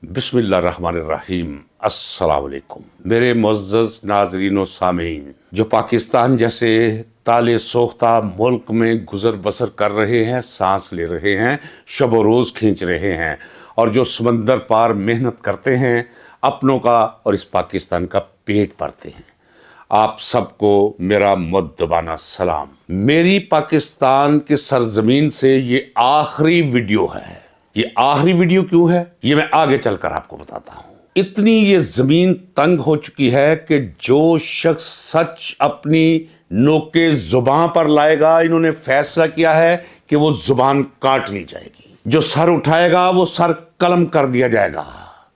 बिस्मिल्लाहिर्रहमानिर्रहीम। अस्सलाम वालेकुम मेरे मुअज़्ज़ज़ नाज़रीन व सामीन, जो पाकिस्तान जैसे ताले सोख्ता मुल्क में गुजर बसर कर रहे हैं, सांस ले रहे हैं, शब व रोज़ खींच रहे हैं, और जो समंदर पार मेहनत करते हैं अपनों का और इस पाकिस्तान का पेट भरते हैं, आप सबको मेरा मुद्दबाना सलाम। मेरी पाकिस्तान के सरजमीन से ये आखिरी वीडियो है। ये आखिरी वीडियो क्यों है ये मैं आगे चलकर आपको बताता हूं। इतनी ये जमीन तंग हो चुकी है कि जो शख्स सच अपनी नोके जुबान पर लाएगा, इन्होंने फैसला किया है कि वो जुबान काट ली जाएगी। जो सर उठाएगा वो सर कलम कर दिया जाएगा।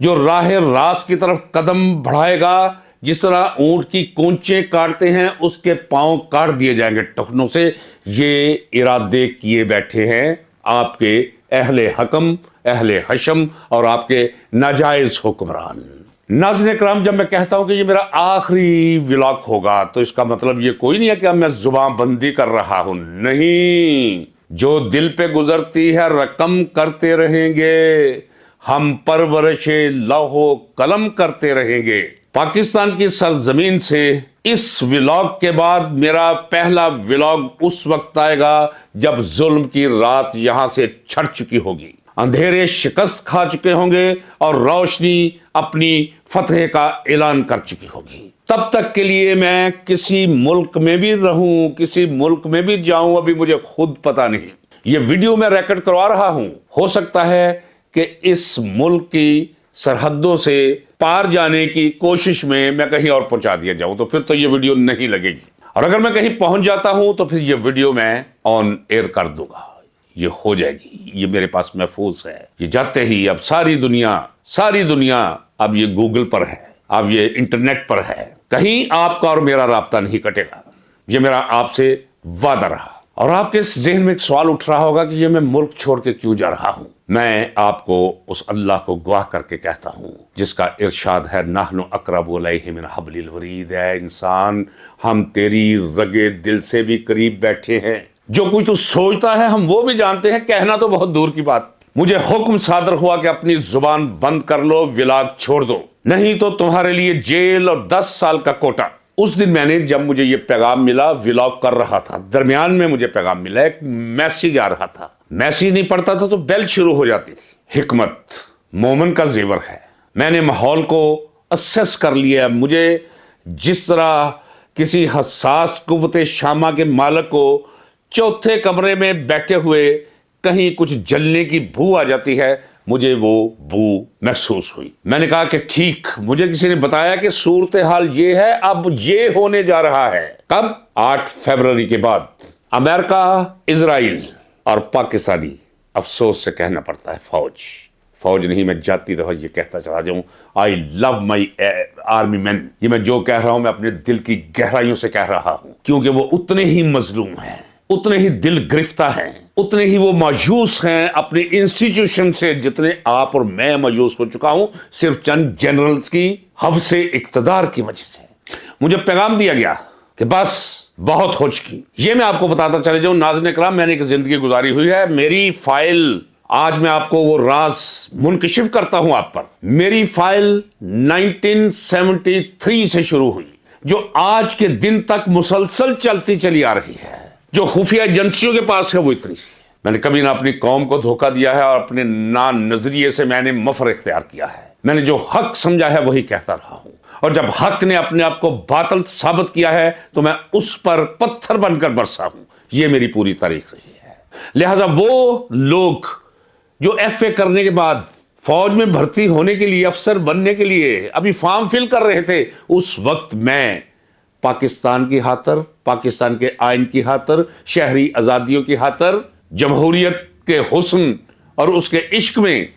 जो राह रास की तरफ कदम बढ़ाएगा, जिस तरह ऊंट की कोंचे काटते हैं उसके पांव काट दिए जाएंगे टखनों से। ये इरादे किए बैठे हैं आपके अहले हकम, अहले हशम और आपके नाजायज हुक्मरान। नाज़रीन इकराम, जब मैं कहता हूं कि ये मेरा आखिरी व्लॉग होगा तो इसका मतलब ये कोई नहीं है कि अब मैं जुबान बंदी कर रहा हूं। नहीं, जो दिल पे गुजरती है रकम करते रहेंगे, हम परवरिशे लौहो कलम करते रहेंगे। पाकिस्तान की सरजमीन से इस व्लॉग के बाद मेरा पहला व्लॉग उस वक्त आएगा जब जुल्म की रात यहां से छट चुकी होगी, अंधेरे शिकस्त खा चुके होंगे और रोशनी अपनी फतह का ऐलान कर चुकी होगी। तब तक के लिए मैं किसी मुल्क में भी रहूं, किसी मुल्क में भी जाऊं, अभी मुझे खुद पता नहीं। ये वीडियो मैं रिकॉर्ड करवा रहा हूं, हो सकता है कि इस मुल्क की सरहदों से पार जाने की कोशिश में मैं कहीं और पहुंचा दिया जाऊं, तो फिर तो ये वीडियो नहीं लगेगी। और अगर मैं कहीं पहुंच जाता हूं तो फिर ये वीडियो मैं ऑन एयर कर दूंगा, ये हो जाएगी, ये मेरे पास महफूज है। ये जाते ही अब सारी दुनिया अब ये गूगल पर है, अब ये इंटरनेट पर है, कहीं आपका और मेरा राब्ता नहीं कटेगा। ये मेरा आपसे वादा रहा। और आपके जहन में एक सवाल उठ रहा होगा कि ये मैं मुल्क छोड़ के क्यों जा रहा हूं। मैं आपको उस अल्लाह को गवाह करके कहता हूं जिसका इरशाद है, नहनु अक़रबु इलैहि मिन हब्लिल वरीद। है इंसान, हम तेरी रगे दिल से भी करीब बैठे हैं। जो कुछ तू सोचता है हम वो भी जानते हैं, कहना तो बहुत दूर की बात। मुझे हुक्म सादर हुआ कि अपनी जुबान बंद कर लो, व्लॉग छोड़ दो, नहीं तो तुम्हारे लिए जेल और 10 साल का कोटा। उस दिन जब मुझे ये पैगाम मिला, व्लॉग कर रहा था, दरमियान में मुझे पैगाम मिला, एक मैसेज आ रहा था। मैसेज नहीं पढ़ता था तो बेल शुरू हो जाती थी। हिकमत मोमन का जेवर है। मैंने माहौल को असेस कर लिया। मुझे जिस तरह किसी हसास कुव्वते शामा के मालिक को चौथे कमरे में बैठे हुए कहीं कुछ जलने की बू आ जाती है, मुझे वो बू महसूस हुई। मैंने कहा कि ठीक, मुझे किसी ने बताया कि सूरत हाल ये है, अब ये होने जा रहा है। कब? 8 फरवरी के बाद अमेरिका, इजराइल और पाकिस्तानी, अफसोस से कहना पड़ता है फौज नहीं, मैं जाती दफा ये कहता चला जाऊं, I love my army man. ये मैं जो कह रहा हूं मैं अपने दिल की गहराइयों से कह रहा हूं, क्योंकि वो उतने ही मजलूम हैं, उतने ही दिल गिरफ्ता हैं, उतने ही वो मायूस हैं अपने इंस्टीट्यूशन से जितने आप और मैं मायूस हो चुका हूं सिर्फ चंद जनरल्स की हवसे इक्तदार की वजह से। मुझे पैगाम दिया गया कि बस बहुत हो चुकी। ये मैं आपको बताता चले जाऊं, नाज़रीन इकराम, मैंने एक जिंदगी गुजारी हुई है। मेरी फाइल, आज मैं आपको वो राज मुनकशिफ करता हूं आप पर। मेरी फाइल 1973 से शुरू हुई, जो आज के दिन तक मुसलसल चलती चली आ रही है। जो खुफिया एजेंसियों के पास है वो इतनी सी। मैंने कभी ना अपनी कौम को धोखा दिया है और अपने ना नजरिए से मैंने मफर इख्तियार किया है। मैंने जो हक समझा है वही कहता रहा हूं, और जब हक ने अपने आप को बातिल साबित किया है तो मैं उस पर पत्थर बनकर बरसा हूं। ये मेरी पूरी तारीख रही है। लिहाजा वो लोग जो FA करने के बाद फौज में भर्ती होने के लिए, अफसर बनने के लिए अभी फॉर्म फिल कर रहे थे, उस वक्त मैं पाकिस्तान की खातर, पाकिस्तान के आइन की खातर, शहरी आजादियों की खातर, जमहूरियत के हुस्न और उसके इश्क में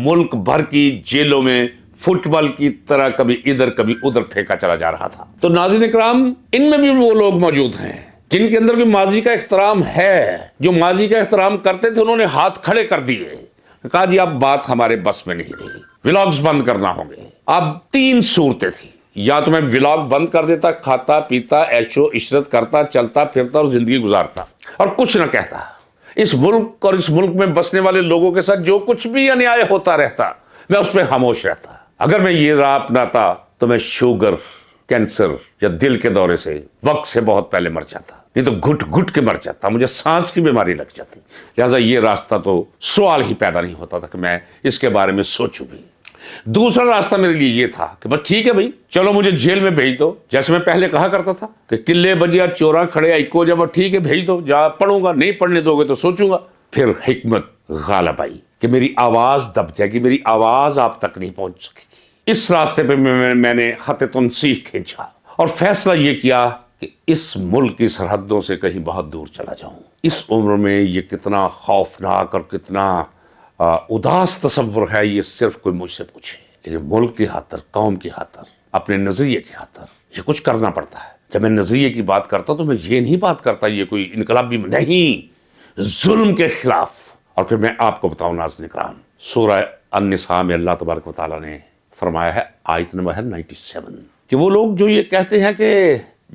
मुल्क भर की जेलों में फुटबॉल की तरह कभी इधर कभी उधर फेंका चला जा रहा था। तो नाज़रीन इकराम, इनमें भी वो लोग मौजूद हैं जिनके अंदर भी माजी का एहतराम है। जो माजी का एहतराम करते थे उन्होंने हाथ खड़े कर दिए, कहा जी अब बात हमारे बस में नहीं रही, व्लॉग्स बंद करना होंगे। अब 3 सूरतें थी, या तो मैं व्लॉग बंद कर देता, खाता पीता ऐशो इशरत करता, चलता फिरता और जिंदगी गुजारता और कुछ न कहता। इस मुल्क और इस मुल्क में बसने वाले लोगों के साथ जो कुछ भी अन्याय होता रहता मैं उस पर खामोश रहता। अगर मैं ये राह अपनाता तो मैं शुगर, कैंसर या दिल के दौरे से वक्त से बहुत पहले मर जाता, नहीं तो घुट घुट के मर जाता, मुझे सांस की बीमारी लग जाती। लिहाजा ये रास्ता तो सवाल ही पैदा नहीं होता था कि मैं इसके बारे में सोचूं भी। दूसरा रास्ता मेरे लिए ये था कि बस ठीक है भाई, चलो मुझे जेल में भेज दो। जैसे मैं पहले कहा करता था कि किले बजिया चोरा खड़े इको, जब ठीक है भेज दो, जा पढ़ूंगा, नहीं पढ़ने दोगे तो सोचूंगा। फिर हिकमत गालिब आई कि मेरी आवाज दब जाएगी, मेरी आवाज आप तक नहीं पहुंच सकेगी। इस रास्ते पे मैंने खत तनसीह खींचा और फैसला ये किया कि इस मुल्क की सरहदों से कहीं बहुत दूर चला जाऊं। इस उम्र में ये कितना खौफनाक और कितना उदास तस्वुर है, ये सिर्फ कोई मुझसे पूछे। लेकिन मुल्क की खातर, कौम की खातर, अपने नजरिए की खातर ये कुछ करना पड़ता है। जब मैं नजरिए की बात करता तो मैं ये नहीं बात करता ये कोई इनकलाबी नहीं, जुल्म के खिलाफ। और फिर मैं आपको बताऊं नाज़रीन इकराम, सूरह अन-निसा में अल्लाह तबारक व तआला ने फरमाया है, आयत नंबर है 97, कि वो लोग जो ये कहते हैं कि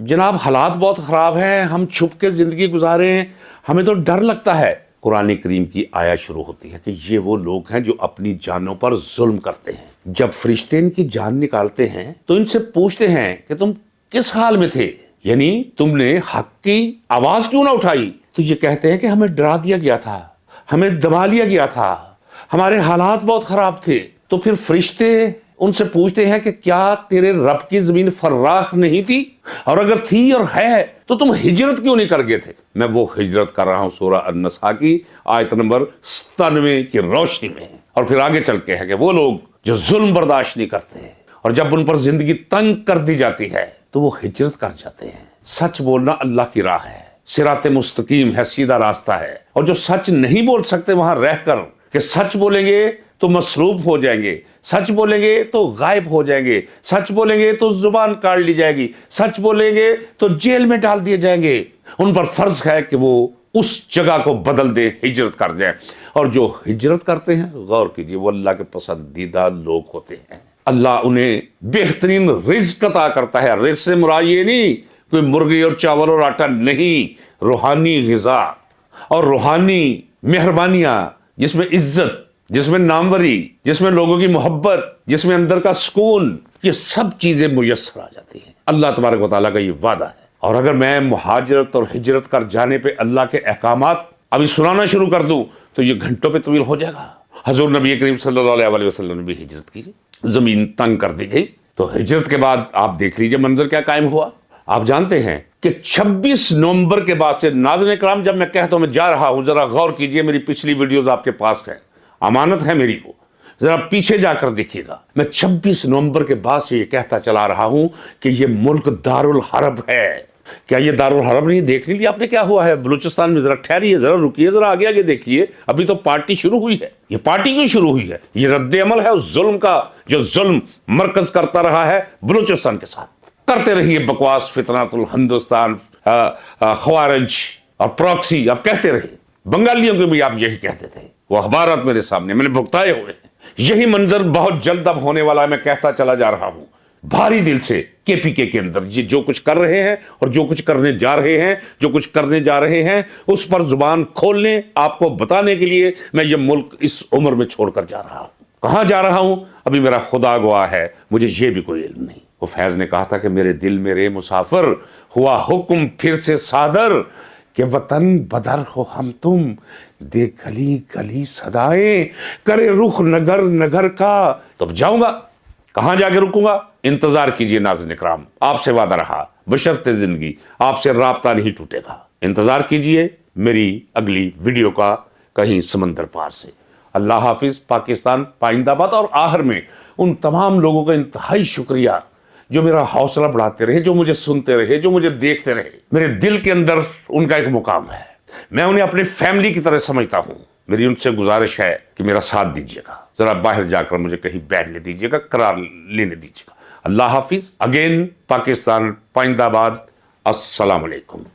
जनाब हालात बहुत ख़राब हैं, हम छुप के ज़िंदगी गुजारे हैं, हमें तो डर लगता है। कुरान करीम की आयत शुरू होती है कि ये वो लोग हैं जो अपनी जानों पर जुल्म करते हैं। जब फरिश्ते इनकी जान निकालते हैं तो इनसे पूछते हैं कि तुम किस हाल में थे, यानी तुमने हक की आवाज़ क्यों ना उठाई? तो ये कहते हैं कि हमें डरा दिया गया था, हमें दबा लिया गया था, हमारे हालात बहुत ख़राब थे। तो फिर फरिश्ते उनसे पूछते हैं कि क्या तेरे रब की जमीन फर्राख नहीं थी, और अगर थी और है तो तुम हिजरत क्यों नहीं कर गए थे? मैं वो हिजरत कर रहा हूं सूरह अन-निसा की आयत नंबर 97 की रोशनी में। और फिर आगे चल के है कि वो लोग जो जुल्म बर्दाश्त नहीं करते और जब उन पर जिंदगी तंग कर दी जाती है तो वो हिजरत कर जाते हैं। सच बोलना अल्लाह की राह है, सिराते मुस्तकीम है, सीधा रास्ता है। और जो सच नहीं बोल सकते वहां रहकर कि सच बोलेंगे तो मसरूफ हो जाएंगे, सच बोलेंगे तो गायब हो जाएंगे, सच बोलेंगे तो जुबान काट ली जाएगी, सच बोलेंगे तो जेल में डाल दिए जाएंगे, उन पर फर्ज है कि वो उस जगह को बदल दे, हिजरत कर जाए। और जो हिजरत करते हैं, गौर कीजिए, वो अल्लाह के पसंदीदा लोग होते हैं। अल्लाह उन्हें बेहतरीन रिज़्क अता करता है। रिज़्क से मुराद ये नहीं कोई मुर्गी और चावल और आटा नहीं, रूहानी ग़िज़ा और रूहानी मेहरबानियां, जिसमें इज्जत, जिसमें नामवरी, जिसमें लोगों की मोहब्बत, जिसमें अंदर का सुकून, ये सब चीजें मुयस्सर आ जाती हैं। अल्लाह तबारक व तआला का ये वादा है। और अगर मैं मुहाजिरत और हिजरत कर जाने पे अल्लाह के अहकामात अभी सुनाना शुरू कर दूं तो ये घंटों पे तवील हो जाएगा। हजूर नबी करीम सल्लल्लाहु अलैहि वसल्लम ने भी हिजरत की, जमीन तंग कर दी गई। तो हिजरत के बाद आप देख लीजिए मंजर क्या कायम हुआ। आप जानते हैं कि 26 नवंबर के बाद से, नाज़रीन इकराम, जब मैं कहता हूं मैं जा रहा हूं, जरा गौर कीजिए, मेरी पिछली वीडियोस आपके पास है, अमानत है मेरी, को जरा पीछे जाकर देखिएगा। मैं 26 नवंबर के बाद से ये कहता चला रहा हूं कि ये मुल्क दारुल हरब है। क्या ये दारुल हरब नहीं? देख लीजिए आपने क्या हुआ है बलूचिस्तान में। जरा ठहरिए, जरा रुकिए, जरा आगे आगे देखिए, अभी तो पार्टी शुरू हुई है। ये पार्टी क्यों शुरू हुई है? ये रद्द अमल है उस जुल्म का जो जुल्म मरकज करता रहा है बलूचिस्तान के साथ। करते रहिए बकवास, फितनातुल हिंदुस्तान, ख्वारिज और प्रॉक्सी, आप कहते रहिए। बंगालियों के भी आप यही कहते थे, वो अखबारात मेरे सामने मैंने भुगताए हुए हैं। यही मंजर बहुत जल्द अब होने वाला है। मैं कहता चला जा रहा हूं भारी दिल से, केपीके के अंदर ये जो कुछ कर रहे हैं और जो कुछ करने जा रहे हैं, जो कुछ करने जा रहे हैं, उस पर जुबान खोलने, आपको बताने के लिए मैं ये मुल्क इस उम्र में छोड़कर जा रहा हूं। कहां जा रहा हूं अभी मेरा खुदा गवाह है, मुझे ये भी कोई इल्म नहीं। वो फैज ने कहा था कि मेरे दिल मेरे मुसाफिर, हुआ हुक्म फिर से सादर, कि वतन बदर हो हम तुम, दे गली गली सदाएं, करे रुख नगर नगर का। तो अब जाऊंगा, कहां जाके रुकूंगा? इंतजार कीजिए नाज़रीन इकराम, आपसे वादा रहा, बशर्ते जिंदगी आपसे राब्ता नहीं टूटेगा। इंतजार कीजिए मेरी अगली वीडियो का कहीं समंदर पार से। अल्लाह हाफिज, पाकिस्तान पाइंदाबाद। और आखिर में उन तमाम लोगों का इंतहाई शुक्रिया जो मेरा हौसला बढ़ाते रहे, जो मुझे सुनते रहे, जो मुझे देखते रहे। मेरे दिल के अंदर उनका एक मुकाम है, मैं उन्हें अपनी फैमिली की तरह समझता हूं। मेरी उनसे गुजारिश है कि मेरा साथ दीजिएगा, जरा बाहर जाकर मुझे कहीं बैठने दीजिएगा, करार लेने दीजिएगा। अल्लाह हाफिज। अगेन पाकिस्तान पाइंदाबाद। अस्सलाम वालेकुम।